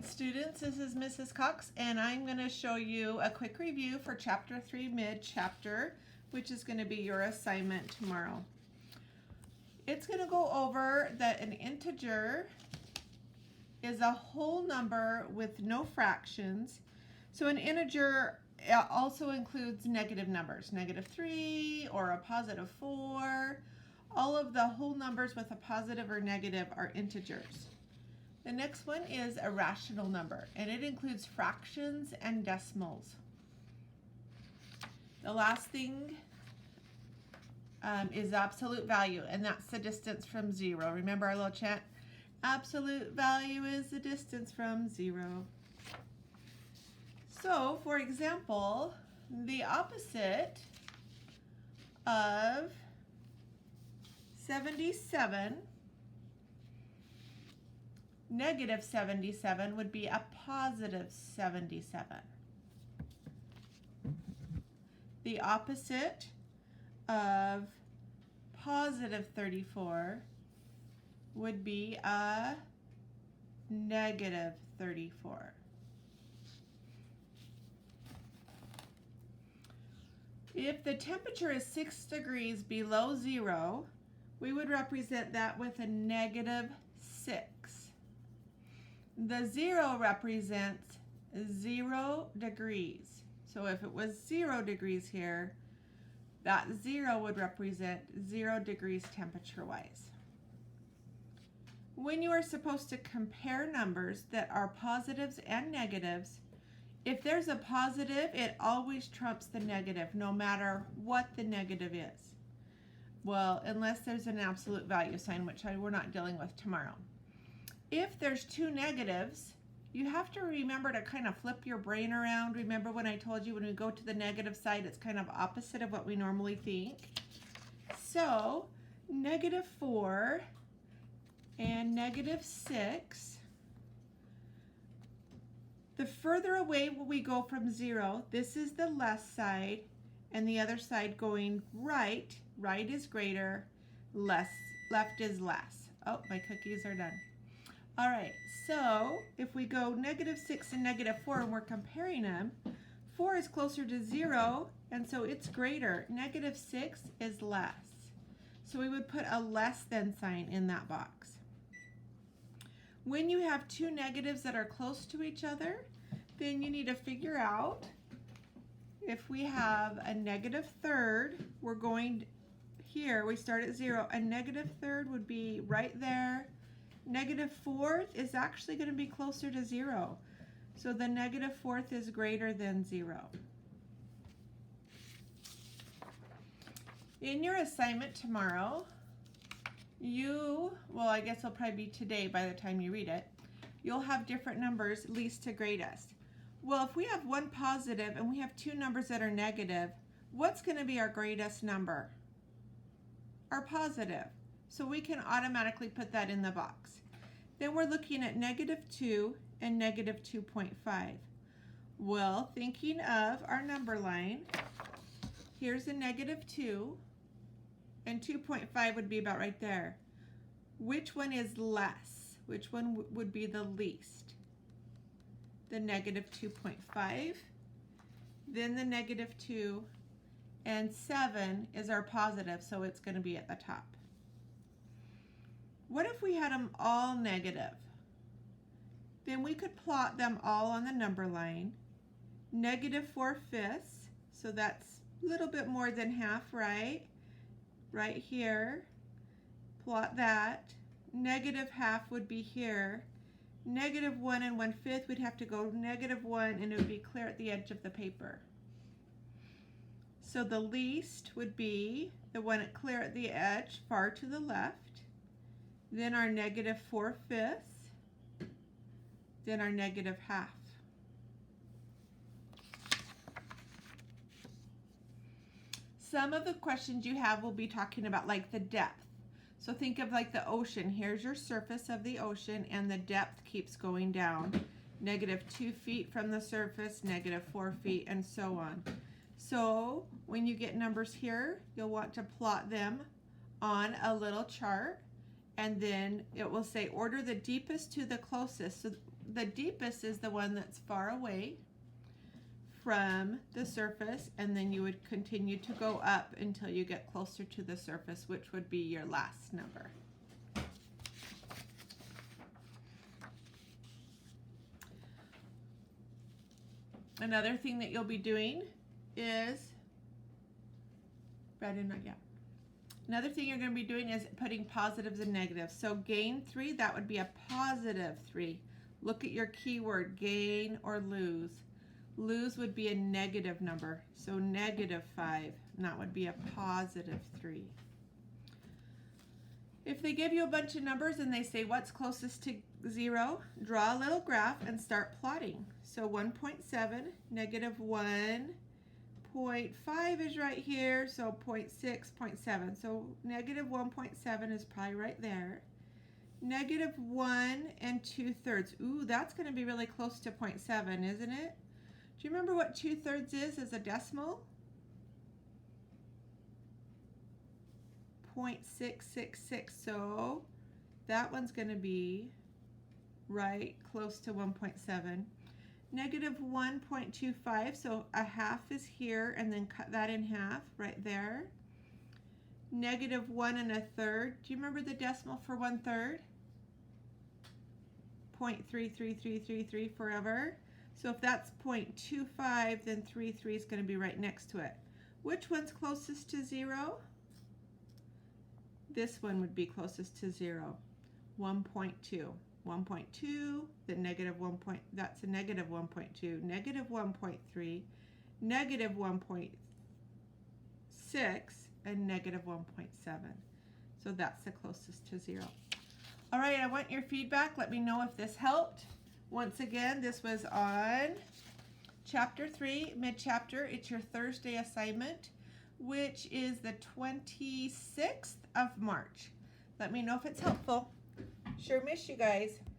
right, students, this is Mrs. Cox, and I'm going to show you a quick review for Chapter 3 Midchapter, which is going to be your assignment tomorrow. It's going to go over that an integer is a whole number with no fractions. So an integer also includes negative numbers, -3 or a +4. All of the whole numbers with a positive or negative are integers. The next one is a rational number, and it includes fractions and decimals. The last thing is absolute value, and that's the distance from 0. Remember our little chant? Absolute value is the distance from 0. So, for example, the opposite of 77, -77 would be a +77. The opposite of +34 would be a -34. If the temperature is 6 degrees below 0, we would represent that with a -6. The 0 represents 0 degrees. So if it was 0 degrees here, that 0 would represent 0 degrees temperature-wise. When you are supposed to compare numbers that are positives and negatives, if there's a positive, it always trumps the negative, no matter what the negative is. Well, unless there's an absolute value sign, which we're not dealing with tomorrow. If there's two negatives, you have to remember to kind of flip your brain around. Remember when I told you when we go to the negative side, it's kind of opposite of what we normally think. So, -4 and -6. The further away we go from 0, this is the less side, and the other side going right. Right is greater, left is less. Oh, my cookies are done. All right, so if we go -6 and -4 and we're comparing them, 4 is closer to 0, and so it's greater. -6 is less. So we would put a less than sign in that box. When you have two negatives that are close to each other, then you need to figure out if we have a -3rd, we're going here, we start at 0. A -3rd would be right there. -4th is actually going to be closer to 0. So the -4th is greater than 0. In your assignment tomorrow, well, I guess it'll probably be today by the time you read it, you'll have different numbers least to greatest. Well, if we have one positive and we have two numbers that are negative, what's going to be our greatest number? Our positive. So we can automatically put that in the box. Then we're looking at -2 and -2.5. Well, thinking of our number line, here's a -2, and 2.5 would be about right there. Which one is less? Which one would be the least? The -2.5, then the -2, and 7 is our positive, so it's going to be at the top. What if we had them all negative? Then we could plot them all on the number line. -4/5, so that's a little bit more than half, right? Right here. Plot that. -1/2 would be here. -1 and 1/5, we'd have to go -1, and it would be clear at the edge of the paper. So the least would be the one clear at the edge, far to the left. Then our -4/5, then our -1/2. Some of the questions you have will be talking about like the depth. So think of like the ocean. Here's your surface of the ocean, and the depth keeps going down. -2 feet from the surface, -4 feet, and so on. So when you get numbers here, you'll want to plot them on a little chart, and then it will say order the deepest to the closest. So the deepest is the one that's far away from the surface, and then you would continue to go up until you get closer to the surface, which would be your last number. Another thing that you'll be doing is, Brandon, not yet. Another thing you're going to be doing is putting positives and negatives. So gain 3, that would be a positive 3. Look at your keyword, gain or lose. Lose would be a negative number, so negative 5, and that would be a positive 3. If they give you a bunch of numbers and they say what's closest to 0, draw a little graph and start plotting. So 1.7, negative 1.5 is right here, so 0.6, 0.7. So negative 1.7 is probably right there. Negative 1 2/3. Ooh, that's going to be really close to 0.7, isn't it? Do you remember what 2/3 is as a decimal? 0.666. So that one's going to be right close to 1.7. Negative 1.25. So a half is here, and then cut that in half right there. Negative 1 1/3. Do you remember the decimal for 1/3? 0.33333 forever. So if that's 0.25, then 33 is going to be right next to it. Which one's closest to 0? This one would be closest to 0. 1.2. 1.2, the negative 1. That's a negative 1.2, negative 1.3, negative 1.6, and negative 1.7. So that's the closest to 0. All right, I want your feedback. Let me know if this helped. Once again, this was on Chapter 3, Midchapter. It's your Thursday assignment, which is the 26th of March. Let me know if it's helpful. Sure miss you guys.